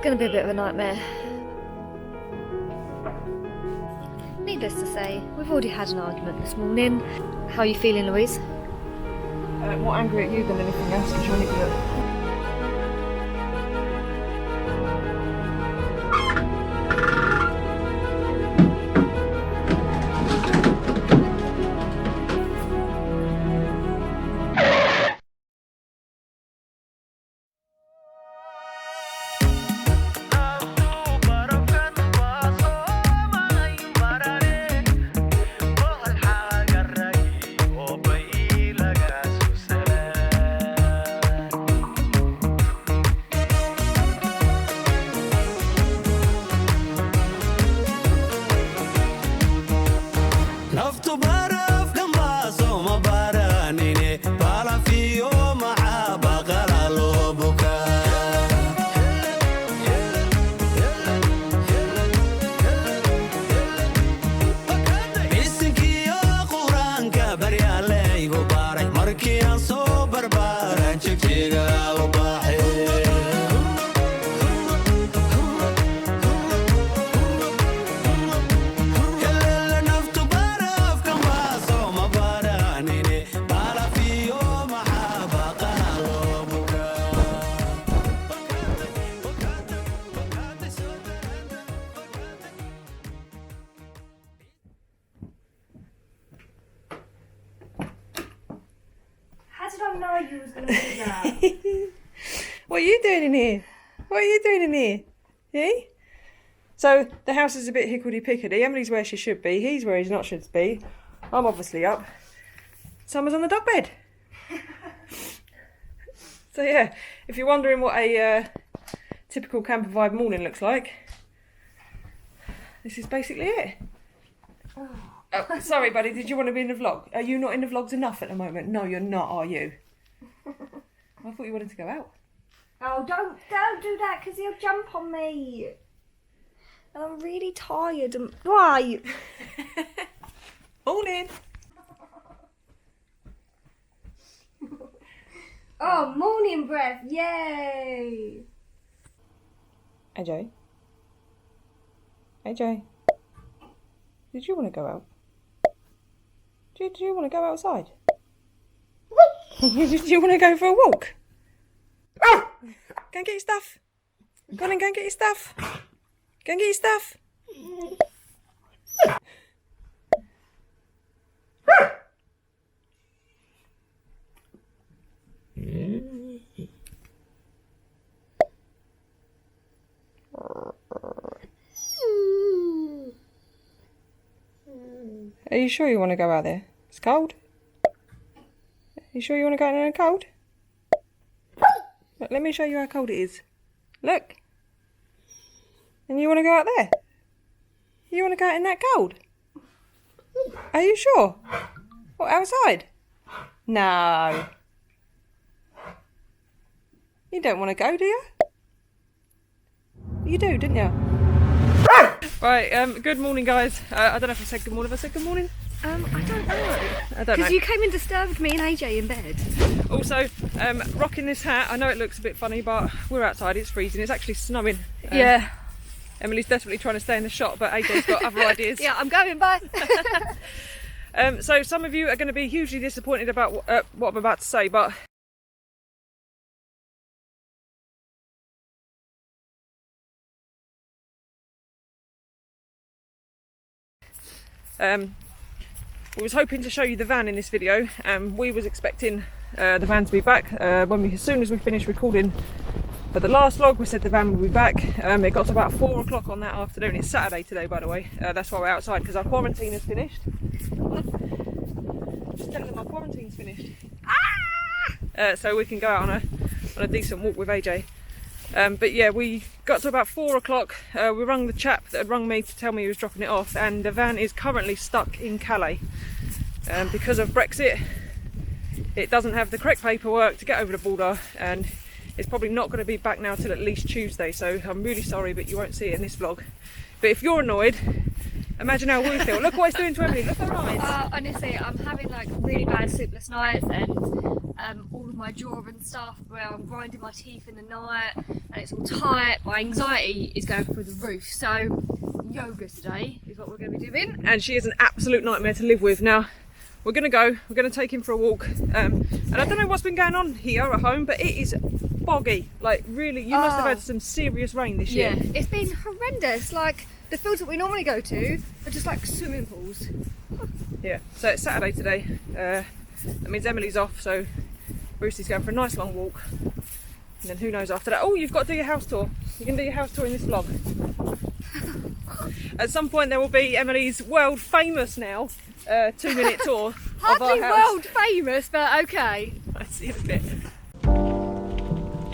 going to be a bit of a nightmare. Needless to say, we've already had an argument this morning. How are you feeling, Louise? More angry at you than anything else because you're an idiot. What are you doing in here? What are you doing in here? Eh? So the house is a bit hickledy-pickledy. Emily's where she should be. He's where he's not should be. I'm obviously up. Summer's on the dog bed. So yeah, if you're wondering what a typical camper vibe morning looks like, this is basically it. Oh, sorry, buddy. Did you want to be in the vlog? Are you not in the vlogs enough at the moment? No, you're not, are you? I thought you wanted to go out. Oh, don't do that because he'll jump on me. And I'm really tired. And why? Morning. Oh, morning breath! Yay! AJ. AJ. Did you want to go out? Did you want to go outside? Did you want to go for a walk? Go and get your stuff. Go on and go and get your stuff. Go and get your stuff. Are you sure you want to go out there? It's cold. Are you sure you want to go out in the cold? Look, let me show you how cold it is. Look. And you want to go out there? You want to go out in that cold? Are you sure? What, outside? No. You don't want to go, do you? You do, didn't you? Right, good morning, guys. I don't know if I said good morning. Have I said good morning? I don't know. I don't know. Because you came and disturbed me and AJ in bed. Also, rocking this hat. I know it looks a bit funny, but we're outside. It's freezing. It's actually snowing. Yeah. Emily's desperately trying to stay in the shot, but AJ's got other ideas. Yeah, I'm going, bye. So some of you are going to be hugely disappointed about what I'm about to say, but we was hoping to show you the van in this video, and we was expecting the van to be back as soon as we finished recording. But the last vlog we said the van would be back. It got to about 4 o'clock on that afternoon. It's Saturday today, by the way. That's why we're outside, because our quarantine is finished. Just telling them our quarantine's finished. So we can go out on a decent walk with AJ. But yeah, we got to about 4 o'clock. We rung the chap that had rung me to tell me he was dropping it off, and the van is currently stuck in Calais. Because of Brexit, it doesn't have the correct paperwork to get over the border, and it's probably not going to be back now till at least Tuesday. So I'm really sorry, but you won't see it in this vlog. But if you're annoyed, Imagine how we feel. Look what it's doing to Emily. Look at her eyes. Honestly, I'm having like really bad sleepless nights, and all of my jaw and stuff where I'm grinding my teeth in the night and it's all tight. My anxiety is going through the roof. So yoga today is what we're going to be doing. And she is an absolute nightmare to live with. Now, we're going to take him for a walk. And I don't know what's been going on here at home, but it is boggy. Like, really, you must have had some serious rain this year. Yeah, it's been horrendous. Like, the fields that we normally go to are just like swimming pools. Yeah, so it's Saturday today. That means Emily's off, so Brucey's going for a nice long walk. And then who knows after that. Oh, you've got to do your house tour. You can do your house tour in this vlog. At some point there will be Emily's world famous now 2-minute tour of Hardly our house. world famous, but okay. I see it a bit.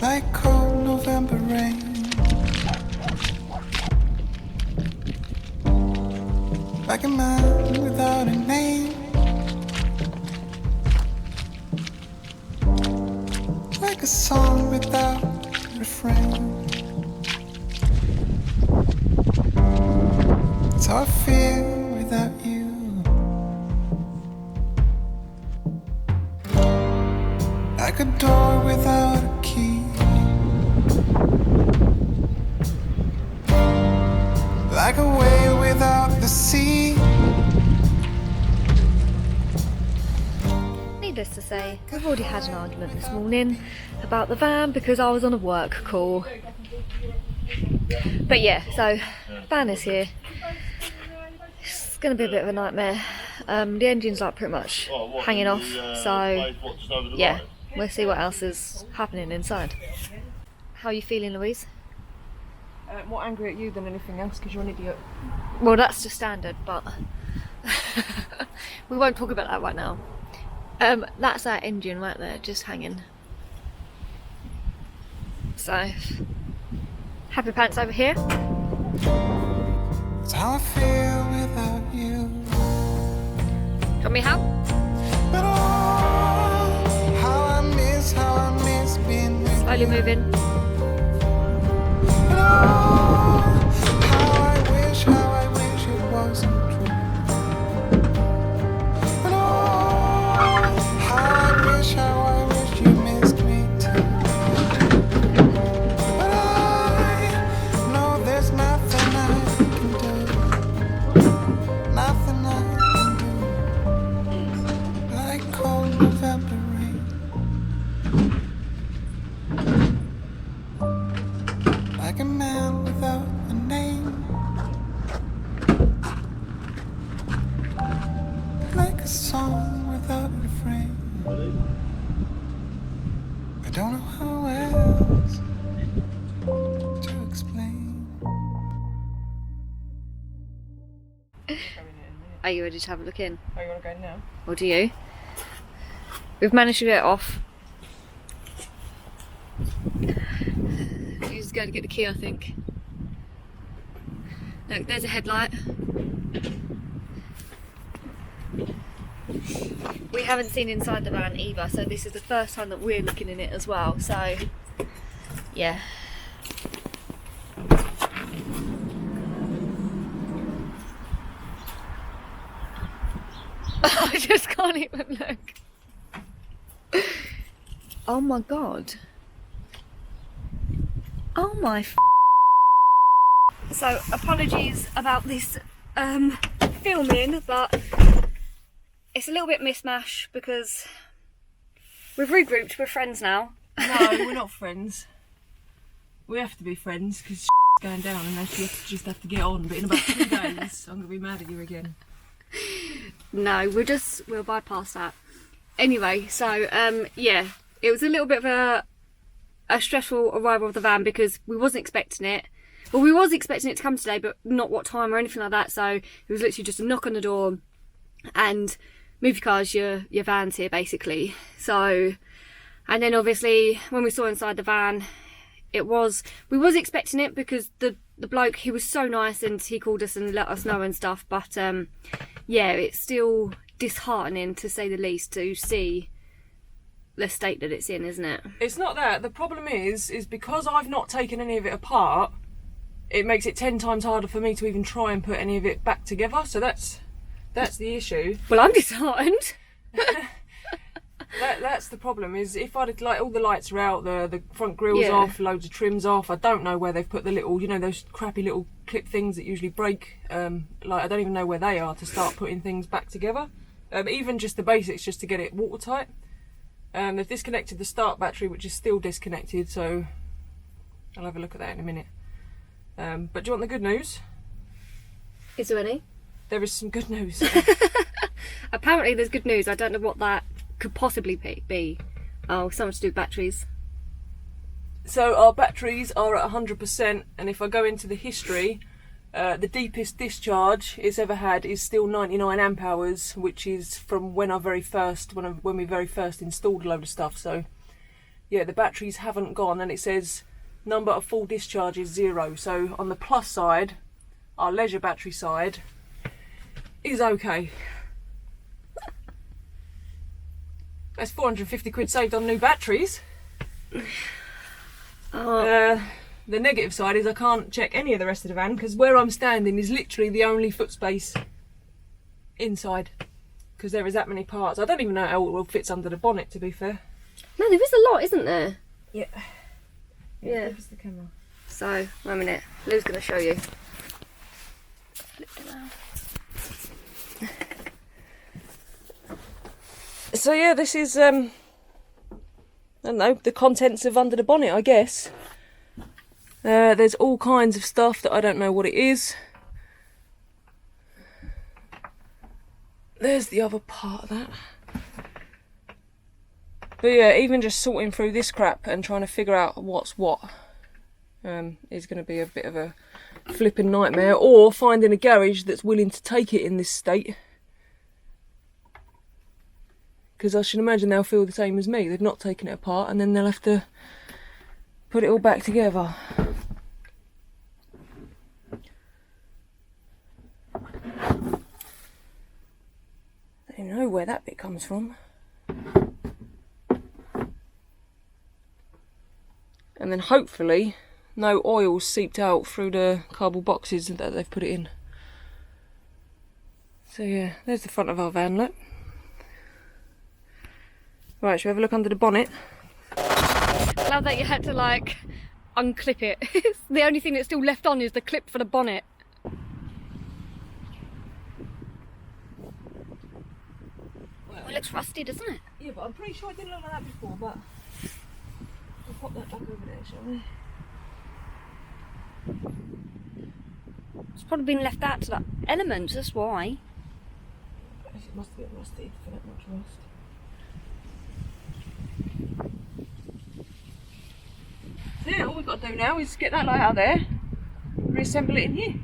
Like cold November rain, like a man without a name, like a song without a refrain. That's how I feel without you. Like a door without a key, like a whale without the sea. Needless to say, we've already had an argument this morning about the van because I was on a work call. But yeah, so van is here. It's going to be a bit of a nightmare. The engine's like pretty much hanging off, so yeah, we'll see what else is happening inside. How are you feeling, Louise? More angry at you than anything else because you're an idiot. Well, that's just standard, but we won't talk about that right now. That's our engine right there, just hanging. So, happy pants over here. That's how I feel without you. Got me help? But oh, how I miss being with Slowly you. moving. And oh, how I wish it wasn't true. And oh, how I wish you missed me too. But I know there's nothing I can do. Nothing I can do. Like cold November rain, like a man without a name, like a song without a refrain. I don't know how else to explain. Are you ready to have a look in? Oh, you want to go now? Or do you? We've managed to get it off. He's going to get the key, I think. Look, there's a headlight. We haven't seen inside the van either, so this is the first time that we're looking in it as well, so yeah. I just can't even look. Oh my god. Oh my So apologies about this filming, but it's a little bit mishmash because we've regrouped, we're friends now. No, we're not friends. We have to be friends because going down and you just have to get on. But in about 2 days, I'm going to be mad at you again. No, we'll bypass that. Anyway, so yeah, it was a little bit of a stressful arrival of the van because we wasn't expecting it. Well, we was expecting it to come today, but not what time or anything like that. So it was literally just a knock on the door and move your cars, your van's here basically. So, and then obviously when we saw inside the van, we was expecting it because the bloke, he was so nice and he called us and let us know and stuff. But yeah, it's still disheartening to say the least to see the state that it's in, isn't it? It's not that. The problem is because I've not taken any of it apart, it makes it 10 times harder for me to even try and put any of it back together. So that's the issue. Well, I'm disheartened. That's the problem, is if I'd like all the lights are out, the front grill's Yeah. off, loads of trims off. I don't know where they've put the little, you know, those crappy little clip things that usually break. Like I don't even know where they are to start putting things back together. Even just the basics, just to get it watertight. They've disconnected the start battery, which is still disconnected, so I'll have a look at that in a minute. But do you want the good news? Is there any? There is some good news. Apparently there's good news. I don't know what that could possibly be. Oh, something to do with batteries. So our batteries are at 100%, and if I go into the history, the deepest discharge it's ever had is still 99 amp hours, which is from when when we very first installed a load of stuff. So yeah, the batteries haven't gone, and it says number of full discharge is 0. So on the plus side, our leisure battery side is okay. That's 450 quid saved on new batteries. Oh. The negative side is I can't check any of the rest of the van, because where I'm standing is literally the only foot space inside, because there is that many parts. I don't even know how it all fits under the bonnet, to be fair. No, there is a lot, isn't there? Yeah. Yeah. Focus the camera. So, wait a minute. Lou's going to show you. So yeah, this is I don't know, the contents of under the bonnet, I guess. There's all kinds of stuff that I don't know what it is. There's the other part of that. But yeah, even just sorting through this crap and trying to figure out what's what is going to be a bit of a flipping nightmare, or finding a garage that's willing to take it in this state. Because I should imagine they'll feel the same as me. They've not taken it apart, and then they'll have to put it all back together. I don't even know where that bit comes from. And then hopefully no oil seeped out through the cardboard boxes that they've put it in. So yeah, there's the front of our van, look. Right, shall we have a look under the bonnet? I love that you had to like unclip it. The only thing that's still left on is the clip for the bonnet. Well, it looks rusty, doesn't it? Yeah, but I'm pretty sure I didn't look like that before, but we'll pop that back over there, shall we? It's probably been left out to that element, that's why. It must be rusty for that much rust. So yeah, all we've got to do now is get that light out there, reassemble it in here.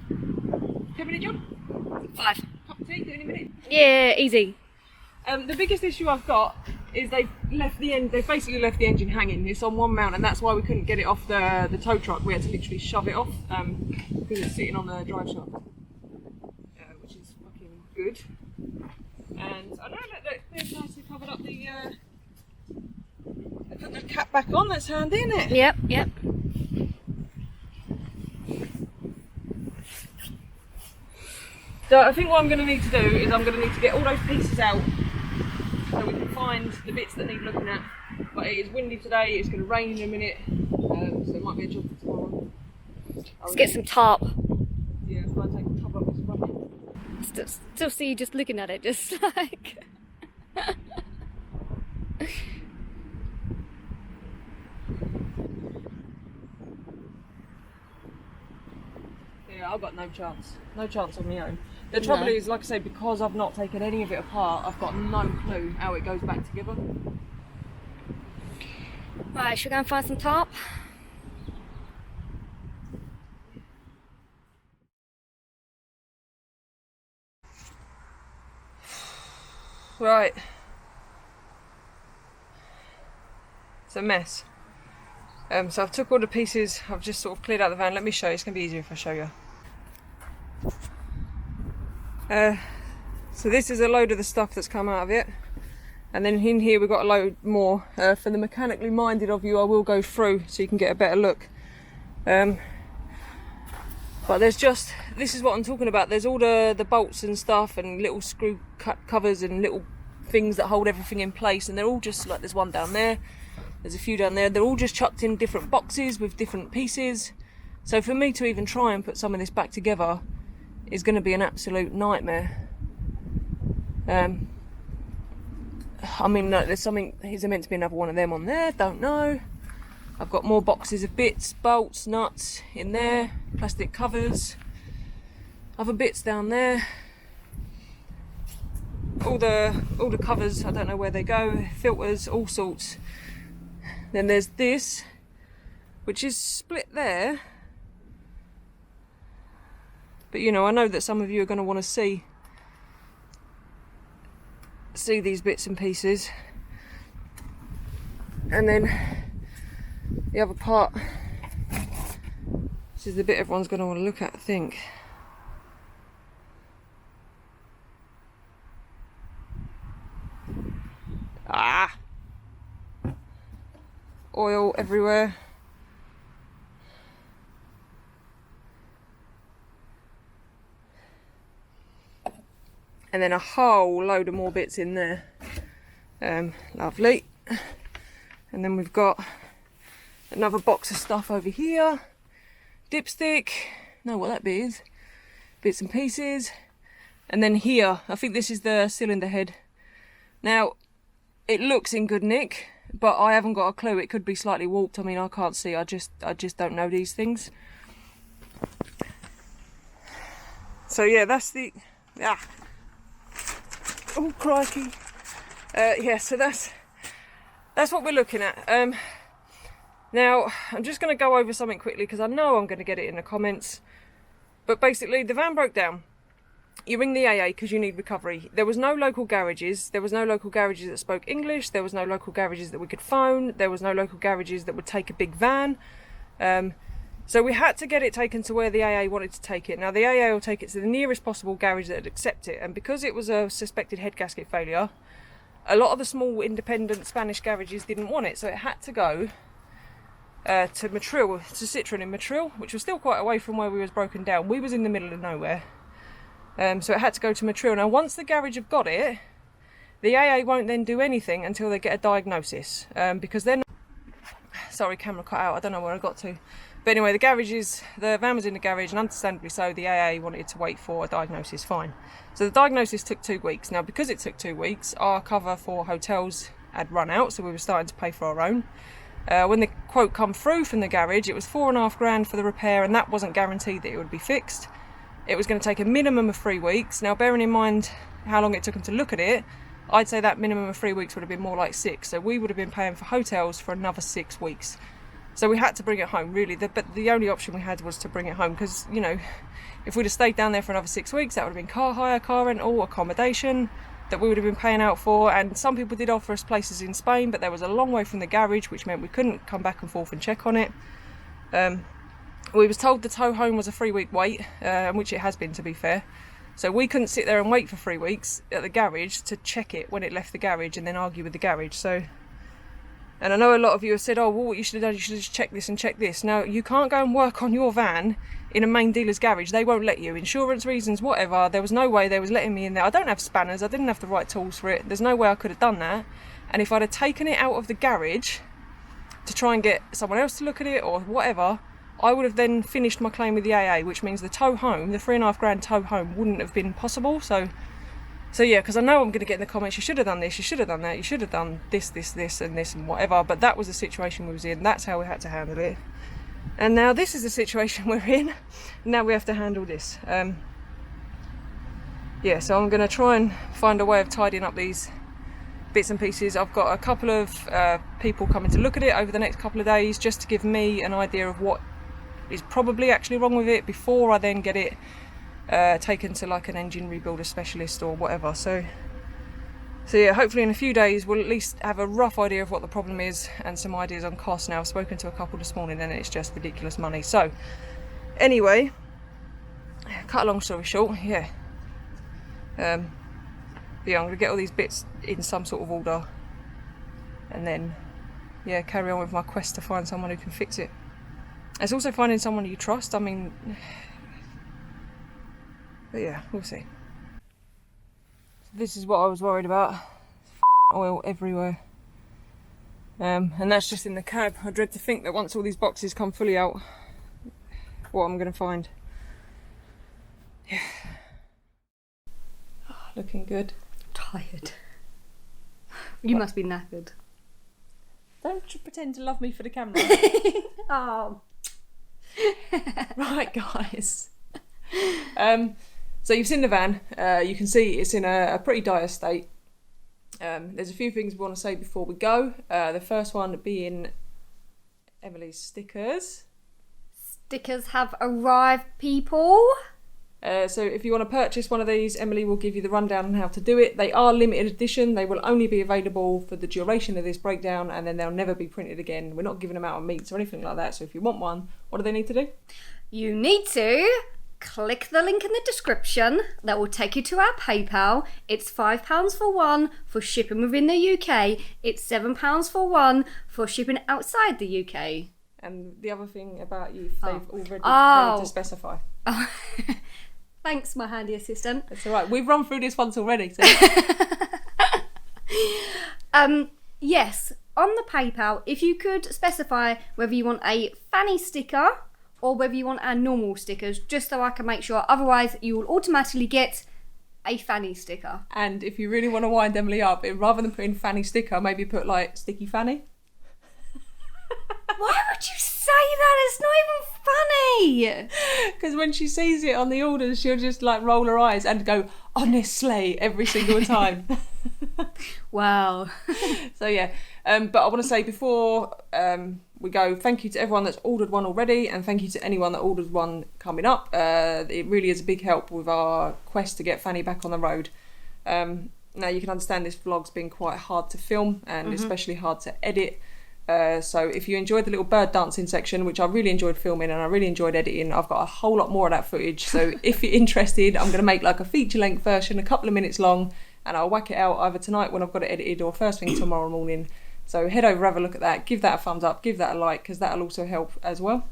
Do you have any job? 5. Cup of tea, do it in a minute. Yeah, easy. The biggest issue I've got is they've basically left the engine hanging. It's on one mount, and that's why we couldn't get it off the tow truck. We had to literally shove it off because it's sitting on the drive shaft, which is fucking good. And I know that they've nicely covered up the. They put the cap back on. That's handy, isn't it? Yep, yep. So I think what I'm going to need to do is I'm going to need to get all those pieces out so we can find the bits that need looking at. But it is windy today, it's going to rain in a minute, so it might be a job for tomorrow. Let's get some tarp. Yeah, if I take the top off this rubbish. Still see you just looking at it, just like... Yeah, I've got no chance. No chance on my own. The trouble is, like I say, because I've not taken any of it apart, I've got no clue how it goes back together. Right, should we go and find some tarp? Right. It's a mess. So I've took all the pieces, I've just sort of cleared out the van. Let me show you, it's going to be easier if I show you. So this is a load of the stuff that's come out of it. And then in here we've got a load more. For the mechanically minded of you, I will go through so you can get a better look. But there's just, this is what I'm talking about, there's all the bolts and stuff and little screw covers and little things that hold everything in place, and they're all just like, there's one down there, there's a few down there, they're all just chucked in different boxes with different pieces. So for me to even try and put some of this back together is going to be an absolute nightmare. I mean, there's something, is there meant to be another one of them on there? Don't know. I've got more boxes of bits, bolts, nuts in there, plastic covers, other bits down there. All the covers, I don't know where they go, filters, all sorts. Then there's this, which is split there. But you know, I know that some of you are going to want to see these bits and pieces. And then the other part, this is the bit everyone's going to want to look at, I think. Ah! Oil everywhere. And then a whole load of more bits in there. Lovely. And then we've got another box of stuff over here. Dipstick. Know what that bit is. Bits and pieces. And then here, I think this is the cylinder head. Now, it looks in good nick, but I haven't got a clue. It could be slightly warped. I mean, I can't see. I just don't know these things. So yeah, that's the... Oh crikey. Yeah, so that's what we're looking at. Now, I'm just going to go over something quickly because I know I'm going to get it in the comments. But basically, the van broke down. You ring the AA because you need recovery. There was no local garages. There was no local garages that spoke English. There was no local garages that we could phone. There was no local garages that would take a big van. So we had to get it taken to where the AA wanted to take it. Now the AA will take it to the nearest possible garage that would accept it. And because it was a suspected head gasket failure, a lot of the small independent Spanish garages didn't want it. So it had to go to Motril, to Citroen in Motril, which was still quite away from where we was broken down. We was in the middle of nowhere. So it had to go to Motril. Now once the garage have got it, the AA won't then do anything until they get a diagnosis. Because then, sorry, camera cut out, I don't know where I got to. But anyway, the van was in the garage, and understandably so, the AA wanted to wait for a diagnosis, fine. So the diagnosis took 2 weeks. Now, because it took 2 weeks, our cover for hotels had run out, so we were starting to pay for our own. When the quote come through from the garage, it was $4,500 for the repair, and that wasn't guaranteed that it would be fixed. It was going to take a minimum of 3 weeks. Now, bearing in mind how long it took them to look at it, I'd say that minimum of 3 weeks would have been more like 6. So we would have been paying for hotels for another 6 weeks. So we had to bring it home, really. But the only option we had was to bring it home because, you know, if we'd have stayed down there for another 6 weeks, that would have been car hire, car rental, accommodation that we would have been paying out for. And some people did offer us places in Spain, but there was a long way from the garage, which meant we couldn't come back and forth and check on it. We was told the tow home was a 3-week wait, which it has been, to be fair. So we couldn't sit there and wait for 3 weeks at the garage to check it when it left the garage and then argue with the garage. So, and I know a lot of you have said, oh, well, what you should have done, you should have just checked this and check this. Now, you can't go and work on your van in a main dealer's garage. They won't let you. Insurance reasons, whatever. There was no way they was letting me in there. I don't have spanners. I didn't have the right tools for it. There's no way I could have done that. And if I'd have taken it out of the garage to try and get someone else to look at it or whatever, I would have then finished my claim with the AA, which means the tow home, the $3,500 tow home, wouldn't have been possible. So yeah, because I know I'm going to get in the comments, you should have done this, you should have done that, you should have done this, and whatever. But that was the situation we was in. That's how we had to handle it. And now this is the situation we're in. Now we have to handle this. Yeah, so I'm going to try and find a way of tidying up these bits and pieces. I've got a couple of people coming to look at it over the next couple of days, just to give me an idea of what is probably actually wrong with it before I then get it taken to like an engine rebuilder specialist or whatever. So yeah, hopefully in a few days we'll at least have a rough idea of what the problem is and some ideas on cost. Now, I've spoken to a couple this morning and it's just ridiculous money. So anyway, cut a long story short, yeah, I'm gonna get all these bits in some sort of order and then, yeah, carry on with my quest to find someone who can fix it. It's also finding someone you trust. I mean, But yeah, we'll see. This is what I was worried about. Oil everywhere. And that's just in the cab. I dread to think that once all these boxes come fully out, what I'm going to find. Yeah. Oh, looking good. Tired. You must be knackered. Don't you pretend to love me for the camera. Oh. Right, guys. So you've seen the van. You can see it's in a pretty dire state. There's a few things we want to say before we go. The first one being Emily's stickers. Stickers have arrived, people. So if you want to purchase one of these, Emily will give you the rundown on how to do it. They are limited edition. They will only be available for the duration of this breakdown, and then they'll never be printed again. We're not giving them out on meets or anything like that. So if you want one, what do they need to do? You need to click the link in the description. That will take you to our PayPal. It's £5 for one for shipping within the UK. It's £7 for one for shipping outside the UK. And the other thing about you, they've already paid to specify. Oh. Thanks, my handy assistant. That's all right. We've run through this once already. So. Yes, on the PayPal, if you could specify whether you want a fanny sticker or whether you want our normal stickers, just so I can make sure. Otherwise, you will automatically get a fanny sticker. And if you really want to wind Emily up, rather than putting fanny sticker, maybe put like sticky fanny. Why would you say that? It's not even funny. Because when she sees it on the orders, she'll just like roll her eyes and go, honestly, every single time. Wow. So yeah, but I want to say before we go, thank you to everyone that's ordered one already, and thank you to anyone that orders one coming up. It really is a big help with our quest to get Fanny back on the road. Now you can understand this vlog's been quite hard to film and especially hard to edit. So if you enjoyed the little bird dancing section, which I really enjoyed filming and I really enjoyed editing, I've got a whole lot more of that footage. So if you're interested, I'm going to make like a feature-length version, a couple of minutes long, and I'll whack it out either tonight when I've got it edited or first thing tomorrow morning. So head over, have a look at that, give that a thumbs up, give that a like, because that'll also help as well.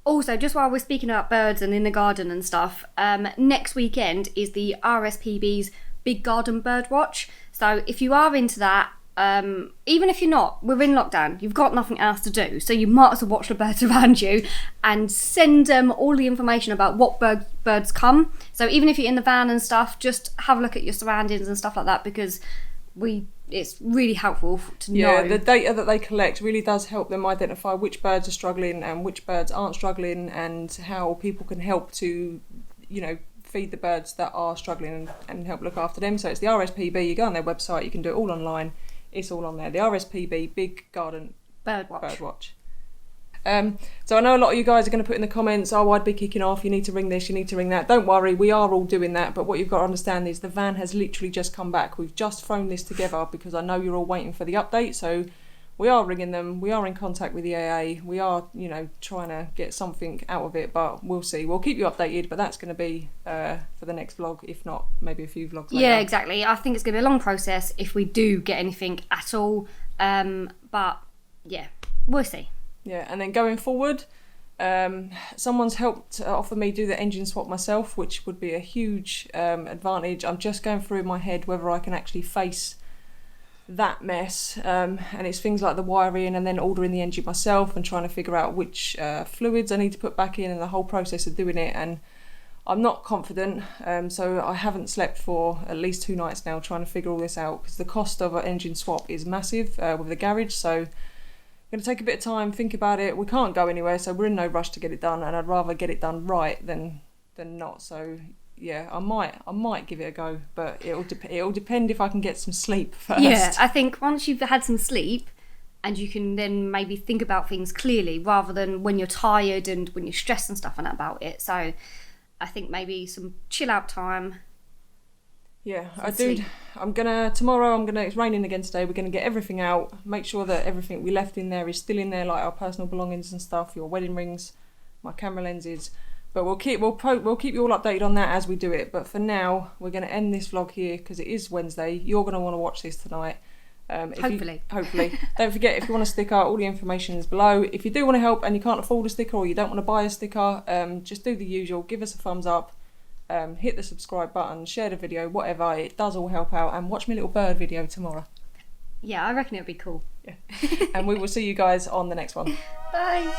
Also, just while we're speaking about birds and in the garden and stuff, next weekend is the RSPB's Big Garden Bird Watch. So if you are into that, even if you're not, we're in lockdown, you've got nothing else to do, so you might as well watch the birds around you and send them all the information about what birds come. So even if you're in the van and stuff, just have a look at your surroundings and stuff like that, because it's really helpful to know. Yeah, the data that they collect really does help them identify which birds are struggling and which birds aren't struggling, and how people can help to, feed the birds that are struggling and help look after them. So it's the RSPB, you go on their website, you can do it all online. It's all on there. The RSPB Big Garden Bird Watch. So I know a lot of you guys are going to put in the comments, oh, I'd be kicking off, you need to ring this, you need to ring that. Don't worry, we are all doing that, but what you've got to understand is the van has literally just come back. We've just thrown this together because I know you're all waiting for the update, so we are ringing them, we are in contact with the AA, we are, trying to get something out of it, but we'll see. We'll keep you updated, but that's going to be for the next vlog, if not maybe a few vlogs later. Yeah, exactly. I think it's going to be a long process if we do get anything at all, but yeah, we'll see. Yeah, and then going forward, someone's helped offer me do the engine swap myself, which would be a huge advantage. I'm just going through in my head whether I can actually face that mess, and it's things like the wiring and then ordering the engine myself and trying to figure out which fluids I need to put back in and the whole process of doing it. And I'm not confident, so I haven't slept for at least 2 nights now trying to figure all this out, because the cost of an engine swap is massive with the garage. So I'm going to take a bit of time, think about it. We can't go anywhere, so we're in no rush to get it done, and I'd rather get it done right than not. So yeah, I might give it a go, but it'll depend if I can get some sleep first. Yeah, I think once you've had some sleep, and you can then maybe think about things clearly, rather than when you're tired and when you're stressed and stuff about it. So I think maybe some chill out time. Yeah, tomorrow it's raining again today, we're gonna get everything out, make sure that everything we left in there is still in there, like our personal belongings and stuff, your wedding rings, my camera lenses. But we'll keep you all updated on that as we do it. But for now, we're going to end this vlog here because it is Wednesday. You're going to want to watch this tonight. Hopefully. Hopefully. Don't forget, if you want a sticker, all the information is below. If you do want to help and you can't afford a sticker or you don't want to buy a sticker, just do the usual. Give us a thumbs up. hit the subscribe button, share the video, whatever. It does all help out. And watch my little bird video tomorrow. Yeah, I reckon it'll be cool. Yeah. And we will see you guys on the next one. Bye.